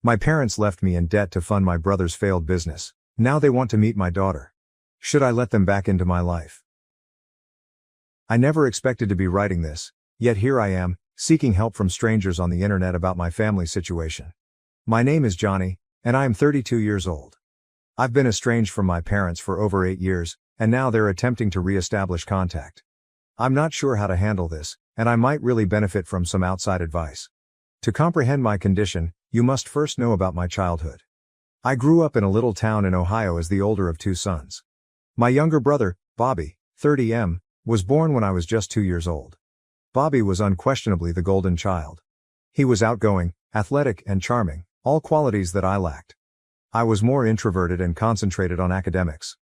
My parents left me in debt to fund my brother's failed business. Now they want to meet my daughter. Should I let them back into my life? I never expected to be writing this, yet here I am, seeking help from strangers on the internet about my family situation. My name is Johnny, and I am 32 years old. I've been estranged from my parents for over 8 years, and now they're attempting to re-establish contact. I'm not sure how to handle this, and I might really benefit from some outside advice. To comprehend my condition, you must first know about my childhood. I grew up in a little town in Ohio as the older of 2 sons. My younger brother, Bobby, 30M, was born when I was just 2 years old. Bobby was unquestionably the golden child. He was outgoing, athletic, and charming, all qualities that I lacked. I was more introverted and concentrated on academics.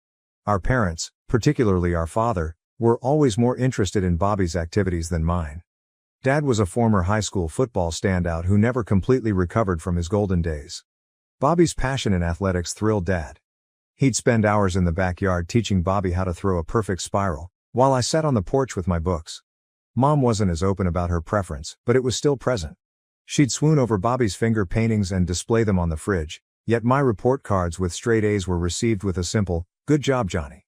Our parents, particularly our father, were always more interested in Bobby's activities than mine. Dad was a former high school football standout who never completely recovered from his golden days. Bobby's passion in athletics thrilled Dad. He'd spend hours in the backyard teaching Bobby how to throw a perfect spiral, while I sat on the porch with my books. Mom wasn't as open about her preference, but it was still present. She'd swoon over Bobby's finger paintings and display them on the fridge, yet my report cards with straight A's were received with a simple, "Good job, Johnny."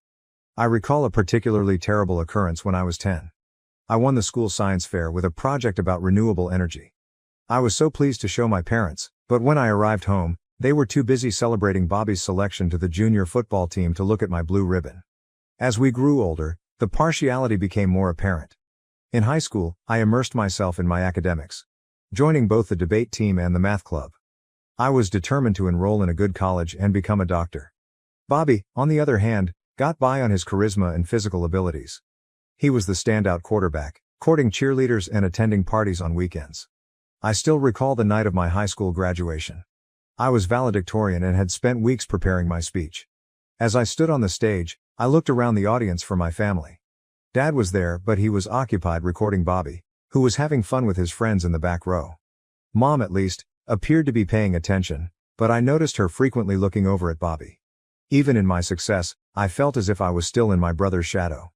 I recall a particularly terrible occurrence when I was 10. I won the school science fair with a project about renewable energy. I was so pleased to show my parents, but when I arrived home, they were too busy celebrating Bobby's selection to the junior football team to look at my blue ribbon. As we grew older, the partiality became more apparent. In high school, I immersed myself in my academics, joining both the debate team and the math club. I was determined to enroll in a good college and become a doctor. Bobby, on the other hand, got by on his charisma and physical abilities. He was the standout quarterback, courting cheerleaders and attending parties on weekends. I still recall the night of my high school graduation. I was valedictorian and had spent weeks preparing my speech. As I stood on the stage, I looked around the audience for my family. Dad was there, but he was occupied recording Bobby, who was having fun with his friends in the back row. Mom, at least, appeared to be paying attention, but I noticed her frequently looking over at Bobby. Even in my success, I felt as if I was still in my brother's shadow.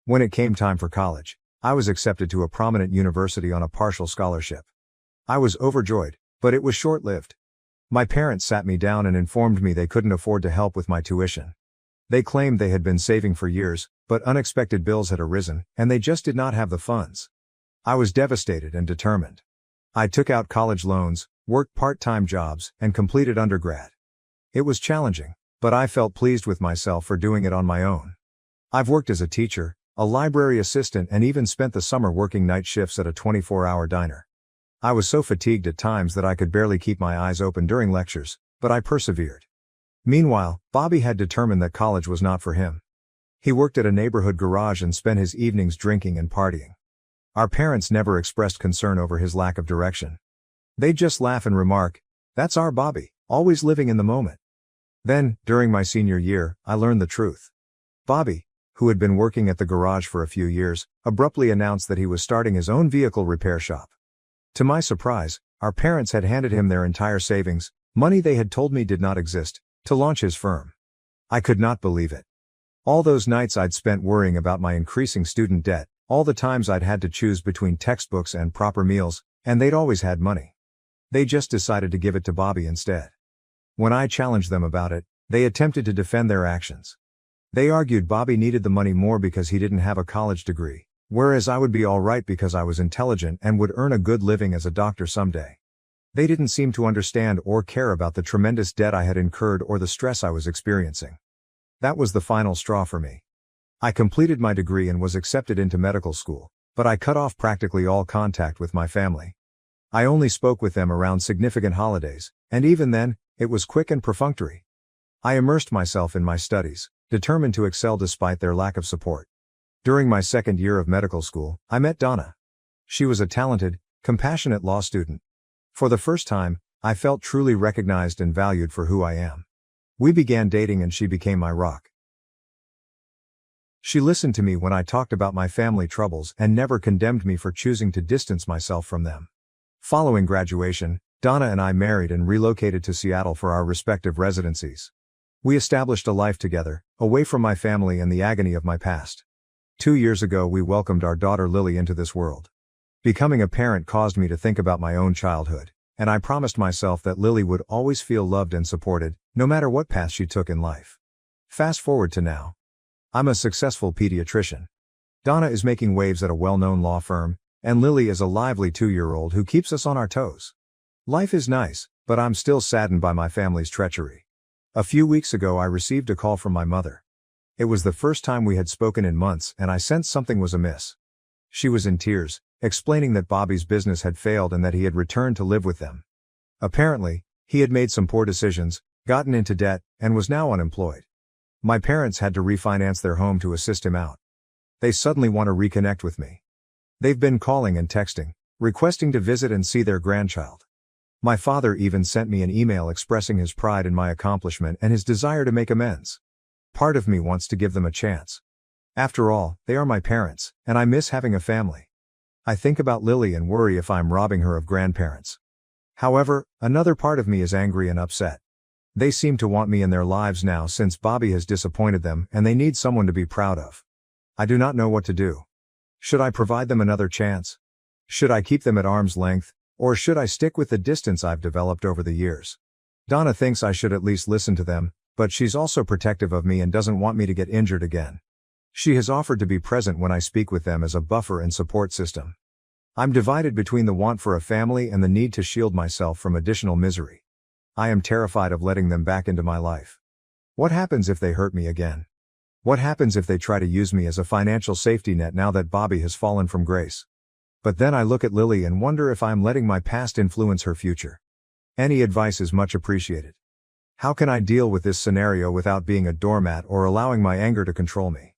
When it came time for college, I was accepted to a prominent university on a partial scholarship. I was overjoyed, but it was short-lived. My parents sat me down and informed me they couldn't afford to help with my tuition. They claimed they had been saving for years, but unexpected bills had arisen, and they just did not have the funds. I was devastated and determined. I took out college loans, worked part-time jobs, and completed undergrad. It was challenging, but I felt pleased with myself for doing it on my own. I've worked as a teacher, a library assistant, and even spent the summer working night shifts at a 24-hour diner. I was so fatigued at times that I could barely keep my eyes open during lectures, but I persevered. Meanwhile, Bobby had determined that college was not for him. He worked at a neighborhood garage and spent his evenings drinking and partying. Our parents never expressed concern over his lack of direction. They'd just laugh and remark, "That's our Bobby, always living in the moment." Then, during my senior year, I learned the truth. Bobby, who had been working at the garage for a few years, abruptly announced that he was starting his own vehicle repair shop. To my surprise, our parents had handed him their entire savings, money they had told me did not exist, to launch his firm. I could not believe it. All those nights I'd spent worrying about my increasing student debt, all the times I'd had to choose between textbooks and proper meals, and they'd always had money. They just decided to give it to Bobby instead. When I challenged them about it, they attempted to defend their actions. They argued Bobby needed the money more because he didn't have a college degree, whereas I would be all right because I was intelligent and would earn a good living as a doctor someday. They didn't seem to understand or care about the tremendous debt I had incurred or the stress I was experiencing. That was the final straw for me. I completed my degree and was accepted into medical school, but I cut off practically all contact with my family. I only spoke with them around significant holidays, and even then, it was quick and perfunctory. I immersed myself in my studies, determined to excel despite their lack of support. During my second year of medical school, I met Donna. She was a talented, compassionate law student. For the first time, I felt truly recognized and valued for who I am. We began dating and she became my rock. She listened to me when I talked about my family troubles and never condemned me for choosing to distance myself from them. Following graduation, Donna and I married and relocated to Seattle for our respective residencies. We established a life together, away from my family and the agony of my past. 2 years ago we welcomed our daughter Lily into this world. Becoming a parent caused me to think about my own childhood, and I promised myself that Lily would always feel loved and supported, no matter what path she took in life. Fast forward to now. I'm a successful pediatrician. Donna is making waves at a well-known law firm, and Lily is a lively 2-year-old who keeps us on our toes. Life is nice, but I'm still saddened by my family's treachery. A few weeks ago I received a call from my mother. It was the first time we had spoken in months and I sensed something was amiss. She was in tears, explaining that Bobby's business had failed and that he had returned to live with them. Apparently, he had made some poor decisions, gotten into debt, and was now unemployed. My parents had to refinance their home to assist him out. They suddenly want to reconnect with me. They've been calling and texting, requesting to visit and see their grandchild. My father even sent me an email expressing his pride in my accomplishment and his desire to make amends. Part of me wants to give them a chance. After all, they are my parents, and I miss having a family. I think about Lily and worry if I'm robbing her of grandparents. However, another part of me is angry and upset. They seem to want me in their lives now since Bobby has disappointed them and they need someone to be proud of. I do not know what to do. Should I provide them another chance? Should I keep them at arm's length, or should I stick with the distance I've developed over the years? Donna thinks I should at least listen to them, but she's also protective of me and doesn't want me to get injured again. She has offered to be present when I speak with them as a buffer and support system. I'm divided between the want for a family and the need to shield myself from additional misery. I am terrified of letting them back into my life. What happens if they hurt me again? What happens if they try to use me as a financial safety net now that Bobby has fallen from grace? But then I look at Lily and wonder if I'm letting my past influence her future. Any advice is much appreciated. How can I deal with this scenario without being a doormat or allowing my anger to control me?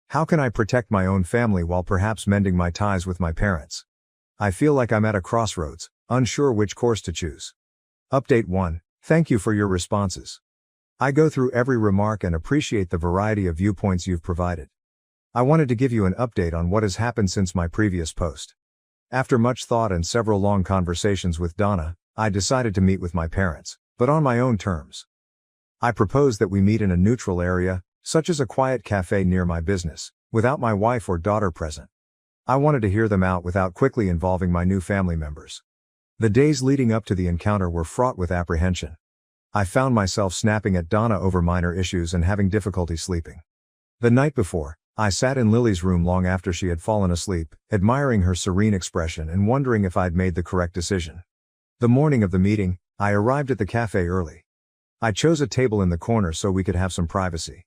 How can I protect my own family while perhaps mending my ties with my parents? I feel like I'm at a crossroads, unsure which course to choose. Update 1. Thank you for your responses. I go through every remark and appreciate the variety of viewpoints you've provided. I wanted to give you an update on what has happened since my previous post. After much thought and several long conversations with Donna, I decided to meet with my parents, but on my own terms. I proposed that we meet in a neutral area, such as a quiet cafe near my business, without my wife or daughter present. I wanted to hear them out without quickly involving my new family members. The days leading up to the encounter were fraught with apprehension. I found myself snapping at Donna over minor issues and having difficulty sleeping. The night before, I sat in Lily's room long after she had fallen asleep, admiring her serene expression and wondering if I'd made the correct decision. The morning of the meeting, I arrived at the cafe early. I chose a table in the corner so we could have some privacy.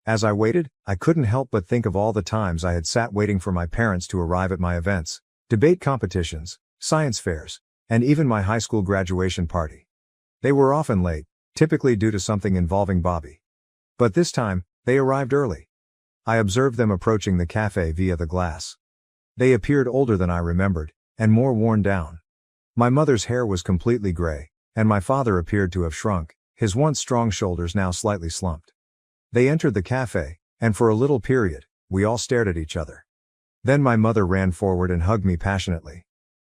As I waited, I couldn't help but think of all the times I had sat waiting for my parents to arrive at my events, debate competitions, science fairs, and even my high school graduation party. They were often late, typically due to something involving Bobby. But this time, they arrived early. I observed them approaching the cafe via the glass. They appeared older than I remembered, and more worn down. My mother's hair was completely gray, and my father appeared to have shrunk, his once strong shoulders now slightly slumped. They entered the cafe, and for a little period, we all stared at each other. Then my mother ran forward and hugged me passionately.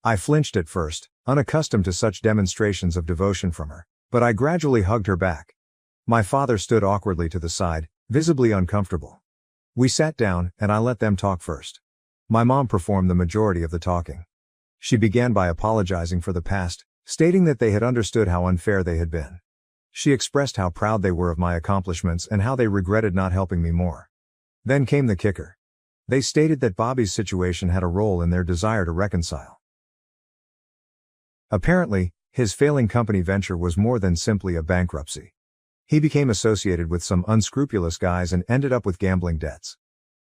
I flinched at first, unaccustomed to such demonstrations of devotion from her, but I gradually hugged her back. My father stood awkwardly to the side, visibly uncomfortable. We sat down, and I let them talk first. My mom performed the majority of the talking. She began by apologizing for the past, stating that they had understood how unfair they had been. She expressed how proud they were of my accomplishments and how they regretted not helping me more. Then came the kicker. They stated that Bobby's situation had a role in their desire to reconcile. Apparently, his failing company venture was more than simply a bankruptcy. He became associated with some unscrupulous guys and ended up with gambling debts.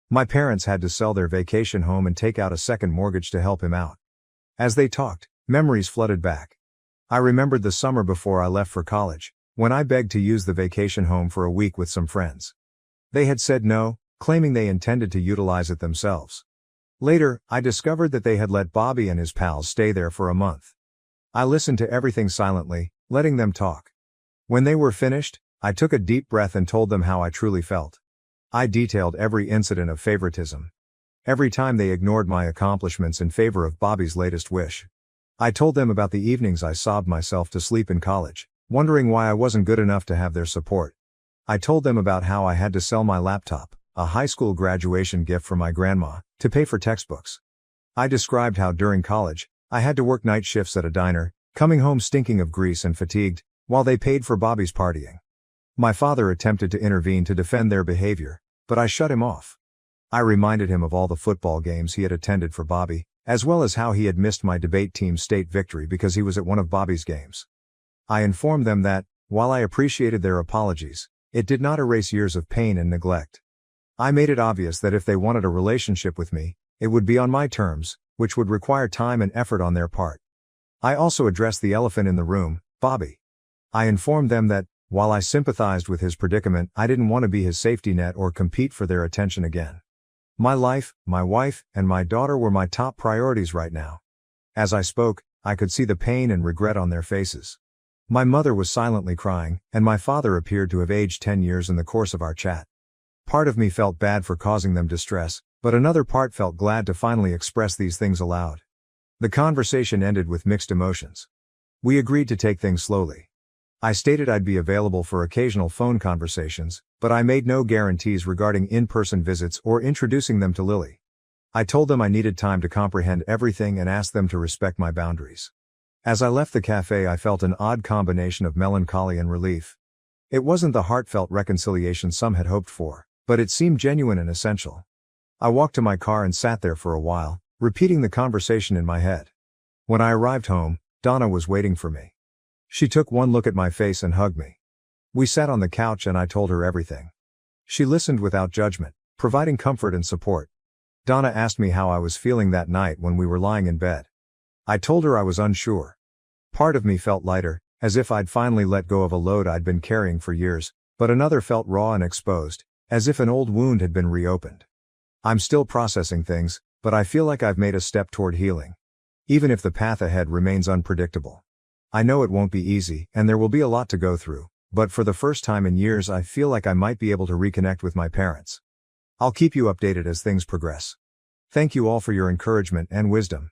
My parents had to sell their vacation home and take out a second mortgage to help him out. As they talked, memories flooded back. I remembered the summer before I left for college, when I begged to use the vacation home for a week with some friends. They had said no, claiming they intended to utilize it themselves. Later, I discovered that they had let Bobby and his pals stay there for a month. I listened to everything silently, letting them talk. When they were finished, I took a deep breath and told them how I truly felt. I detailed every incident of favoritism. Every time they ignored my accomplishments in favor of Bobby's latest wish. I told them about the evenings I sobbed myself to sleep in college, wondering why I wasn't good enough to have their support. I told them about how I had to sell my laptop, a high school graduation gift from my grandma, to pay for textbooks. I described how during college, I had to work night shifts at a diner, coming home stinking of grease and fatigued, while they paid for Bobby's partying. My father attempted to intervene to defend their behavior, but I shut him off. I reminded him of all the football games he had attended for Bobby, as well as how he had missed my debate team's state victory because he was at one of Bobby's games. I informed them that, while I appreciated their apologies, it did not erase years of pain and neglect. I made it obvious that if they wanted a relationship with me, it would be on my terms, which would require time and effort on their part. I also addressed the elephant in the room, Bobby. I informed them that, while I sympathized with his predicament, I didn't want to be his safety net or compete for their attention again. My life, my wife, and my daughter were my top priorities right now. As I spoke, I could see the pain and regret on their faces. My mother was silently crying, and my father appeared to have aged 10 years in the course of our chat. Part of me felt bad for causing them distress, but another part felt glad to finally express these things aloud. The conversation ended with mixed emotions. We agreed to take things slowly. I stated I'd be available for occasional phone conversations, but I made no guarantees regarding in-person visits or introducing them to Lily. I told them I needed time to comprehend everything and asked them to respect my boundaries. As I left the cafe, I felt an odd combination of melancholy and relief. It wasn't the heartfelt reconciliation some had hoped for, but it seemed genuine and essential. I walked to my car and sat there for a while, repeating the conversation in my head. When I arrived home, Donna was waiting for me. She took one look at my face and hugged me. We sat on the couch and I told her everything. She listened without judgment, providing comfort and support. Donna asked me how I was feeling that night when we were lying in bed. I told her I was unsure. Part of me felt lighter, as if I'd finally let go of a load I'd been carrying for years, but another felt raw and exposed, as if an old wound had been reopened. I'm still processing things, but I feel like I've made a step toward healing. Even if the path ahead remains unpredictable. I know it won't be easy, and there will be a lot to go through, but for the first time in years I feel like I might be able to reconnect with my parents. I'll keep you updated as things progress. Thank you all for your encouragement and wisdom.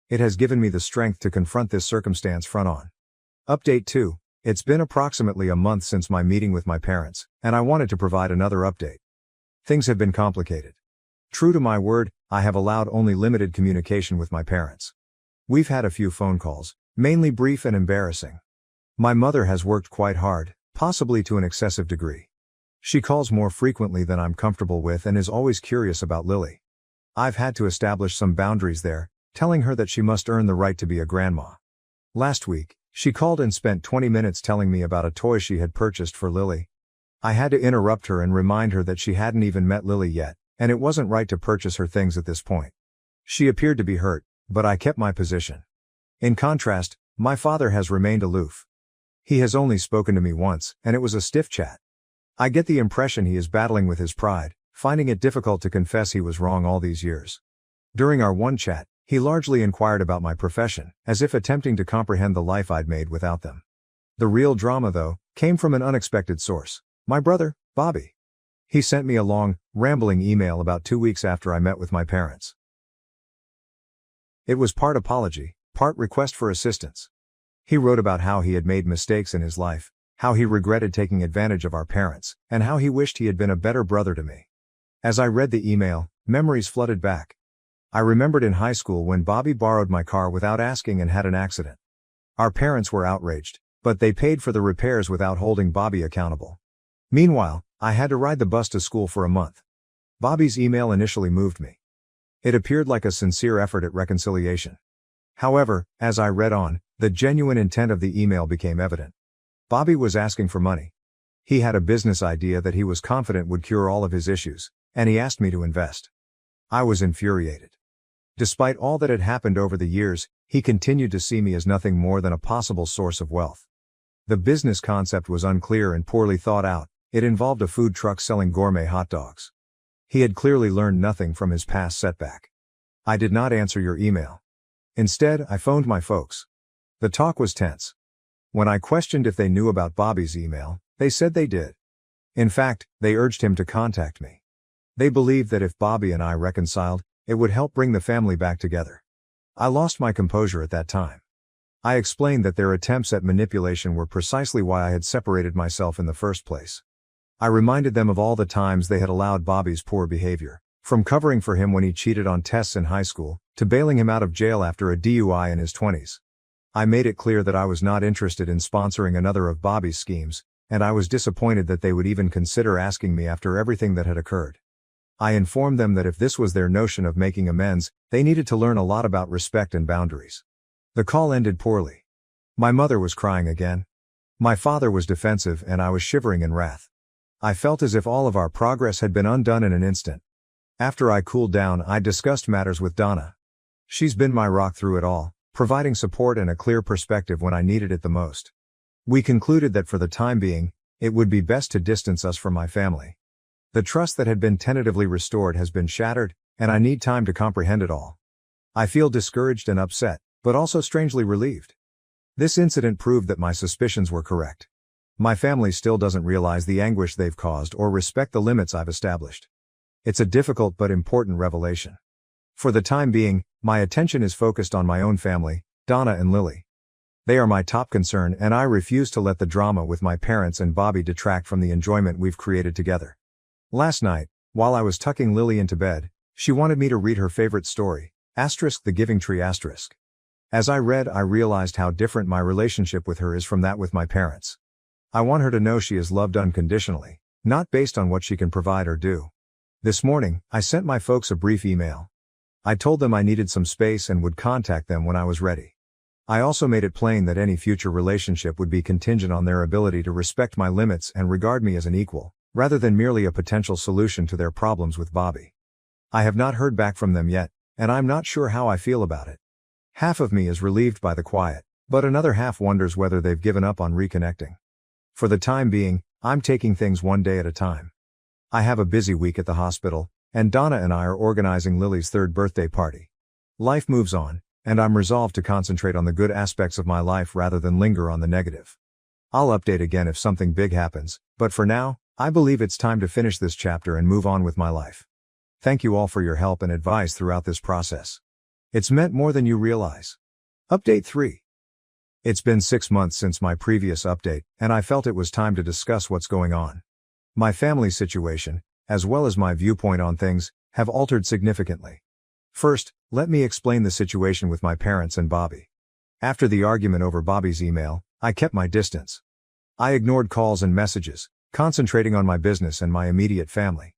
It has given me the strength to confront this circumstance front on. Update 2. It's been approximately a month since my meeting with my parents, and I wanted to provide another update. Things have been complicated. True to my word, I have allowed only limited communication with my parents. We've had a few phone calls, mainly brief and embarrassing. My mother has worked quite hard, possibly to an excessive degree. She calls more frequently than I'm comfortable with and is always curious about Lily. I've had to establish some boundaries there, telling her that she must earn the right to be a grandma. Last week, she called and spent 20 minutes telling me about a toy she had purchased for Lily. I had to interrupt her and remind her that she hadn't even met Lily yet, and it wasn't right to purchase her things at this point. She appeared to be hurt, but I kept my position. In contrast, my father has remained aloof. He has only spoken to me once, and it was a stiff chat. I get the impression he is battling with his pride, finding it difficult to confess he was wrong all these years. During our one chat, he largely inquired about my profession, as if attempting to comprehend the life I'd made without them. The real drama, though, came from an unexpected source. My brother, Bobby. He sent me a long, rambling email about 2 weeks after I met with my parents. It was part apology, part request for assistance. He wrote about how he had made mistakes in his life, how he regretted taking advantage of our parents, and how he wished he had been a better brother to me. As I read the email, memories flooded back. I remembered in high school when Bobby borrowed my car without asking and had an accident. Our parents were outraged, but they paid for the repairs without holding Bobby accountable. Meanwhile, I had to ride the bus to school for a month. Bobby's email initially moved me. It appeared like a sincere effort at reconciliation. However, as I read on, the genuine intent of the email became evident. Bobby was asking for money. He had a business idea that he was confident would cure all of his issues, and he asked me to invest. I was infuriated. Despite all that had happened over the years, he continued to see me as nothing more than a possible source of wealth. The business concept was unclear and poorly thought out. It involved a food truck selling gourmet hot dogs. He had clearly learned nothing from his past setback. I did not answer your email. Instead, I phoned my folks. The talk was tense. When I questioned if they knew about Bobby's email, they said they did. In fact, they urged him to contact me. They believed that if Bobby and I reconciled, it would help bring the family back together. I lost my composure at that time. I explained that their attempts at manipulation were precisely why I had separated myself in the first place. I reminded them of all the times they had allowed Bobby's poor behavior, from covering for him when he cheated on tests in high school, to bailing him out of jail after a DUI in his 20s. I made it clear that I was not interested in sponsoring another of Bobby's schemes, and I was disappointed that they would even consider asking me after everything that had occurred. I informed them that if this was their notion of making amends, they needed to learn a lot about respect and boundaries. The call ended poorly. My mother was crying again. My father was defensive and I was shivering in wrath. I felt as if all of our progress had been undone in an instant. After I cooled down, I discussed matters with Donna. She's been my rock through it all, providing support and a clear perspective when I needed it the most. We concluded that for the time being, it would be best to distance us from my family. The trust that had been tentatively restored has been shattered, and I need time to comprehend it all. I feel discouraged and upset, but also strangely relieved. This incident proved that my suspicions were correct. My family still doesn't realize the anguish they've caused or respect the limits I've established. It's a difficult but important revelation. For the time being, my attention is focused on my own family, Donna and Lily. They are my top concern and I refuse to let the drama with my parents and Bobby detract from the enjoyment we've created together. Last night, while I was tucking Lily into bed, she wanted me to read her favorite story, The Giving Tree. As I read, I realized how different my relationship with her is from that with my parents. I want her to know she is loved unconditionally, not based on what she can provide or do. This morning, I sent my folks a brief email. I told them I needed some space and would contact them when I was ready. I also made it plain that any future relationship would be contingent on their ability to respect my limits and regard me as an equal, rather than merely a potential solution to their problems with Bobby. I have not heard back from them yet, and I'm not sure how I feel about it. Half of me is relieved by the quiet, but another half wonders whether they've given up on reconnecting. For the time being, I'm taking things one day at a time. I have a busy week at the hospital, and Donna and I are organizing Lily's third birthday party. Life moves on, and I'm resolved to concentrate on the good aspects of my life rather than linger on the negative. I'll update again if something big happens, but for now, I believe it's time to finish this chapter and move on with my life. Thank you all for your help and advice throughout this process. It's meant more than you realize. Update 3. It's been 6 months since my previous update, and I felt it was time to discuss what's going on. My family situation, as well as my viewpoint on things, have altered significantly. First, let me explain the situation with my parents and Bobby. After the argument over Bobby's email, I kept my distance. I ignored calls and messages, concentrating on my business and my immediate family.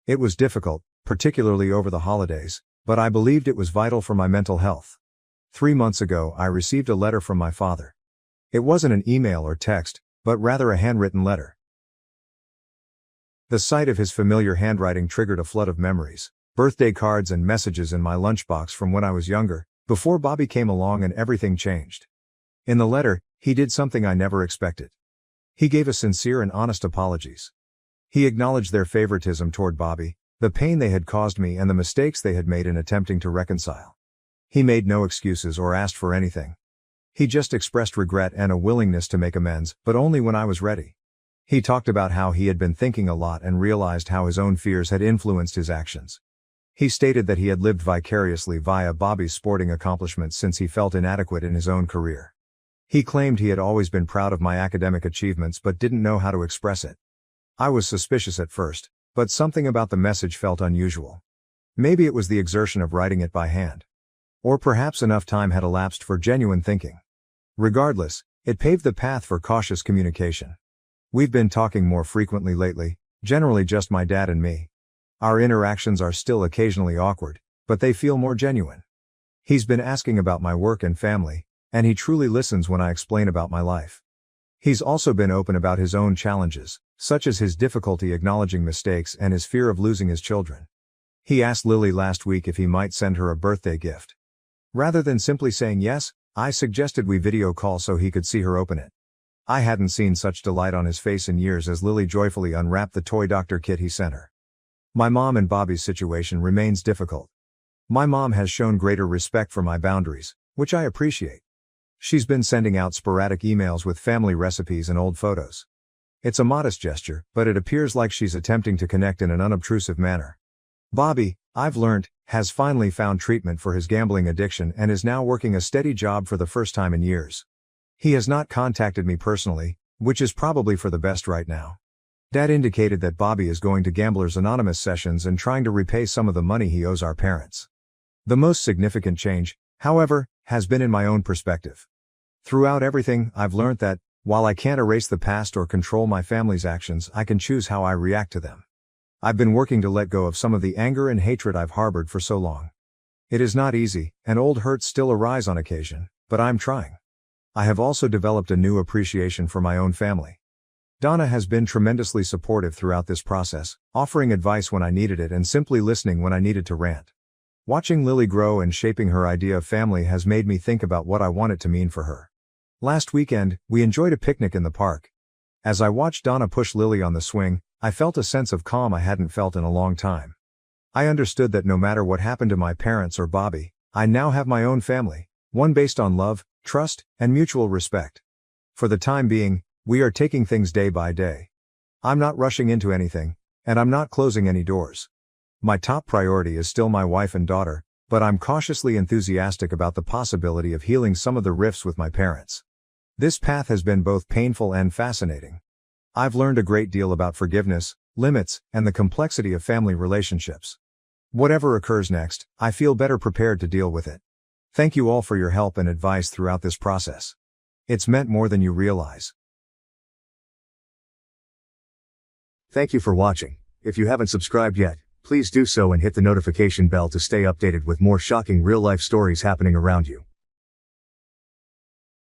It was difficult, particularly over the holidays, but I believed it was vital for my mental health. 3 months ago, I received a letter from my father. It wasn't an email or text, but rather a handwritten letter. The sight of his familiar handwriting triggered a flood of memories, birthday cards and messages in my lunchbox from when I was younger, before Bobby came along and everything changed. In the letter, he did something I never expected. He gave a sincere and honest apologies. He acknowledged their favoritism toward Bobby, the pain they had caused me and the mistakes they had made in attempting to reconcile. He made no excuses or asked for anything. He just expressed regret and a willingness to make amends, but only when I was ready. He talked about how he had been thinking a lot and realized how his own fears had influenced his actions. He stated that he had lived vicariously via Bobby's sporting accomplishments since he felt inadequate in his own career. He claimed he had always been proud of my academic achievements but didn't know how to express it. I was suspicious at first, but something about the message felt unusual. Maybe it was the exertion of writing it by hand. Or perhaps enough time had elapsed for genuine thinking. Regardless, it paved the path for cautious communication. We've been talking more frequently lately, generally just my dad and me. Our interactions are still occasionally awkward, but they feel more genuine. He's been asking about my work and family, and he truly listens when I explain about my life. He's also been open about his own challenges, such as his difficulty acknowledging mistakes and his fear of losing his children. He asked Lily last week if he might send her a birthday gift. Rather than simply saying yes, I suggested we video call so he could see her open it. I hadn't seen such delight on his face in years as Lily joyfully unwrapped the toy doctor kit he sent her. My mom and Bobby's situation remains difficult. My mom has shown greater respect for my boundaries, which I appreciate. She's been sending out sporadic emails with family recipes and old photos. It's a modest gesture, but it appears like she's attempting to connect in an unobtrusive manner. Bobby, I've learned, has finally found treatment for his gambling addiction and is now working a steady job for the first time in years. He has not contacted me personally, which is probably for the best right now. Dad indicated that Bobby is going to Gamblers Anonymous sessions and trying to repay some of the money he owes our parents. The most significant change, however, has been in my own perspective. Throughout everything, I've learned that, while I can't erase the past or control my family's actions, I can choose how I react to them. I've been working to let go of some of the anger and hatred I've harbored for so long. It is not easy, and old hurts still arise on occasion, but I'm trying. I have also developed a new appreciation for my own family. Donna has been tremendously supportive throughout this process, offering advice when I needed it and simply listening when I needed to rant. Watching Lily grow and shaping her idea of family has made me think about what I want it to mean for her. Last weekend, we enjoyed a picnic in the park. As I watched Donna push Lily on the swing, I felt a sense of calm I hadn't felt in a long time. I understood that no matter what happened to my parents or Bobby, I now have my own family, one based on love, trust, and mutual respect. For the time being, we are taking things day by day. I'm not rushing into anything, and I'm not closing any doors. My top priority is still my wife and daughter, but I'm cautiously enthusiastic about the possibility of healing some of the rifts with my parents. This path has been both painful and fascinating. I've learned a great deal about forgiveness, limits, and the complexity of family relationships. Whatever occurs next, I feel better prepared to deal with it. Thank you all for your help and advice throughout this process. It's meant more than you realize. Thank you for watching. If you haven't subscribed yet, please do so and hit the notification bell to stay updated with more shocking real-life stories happening around you.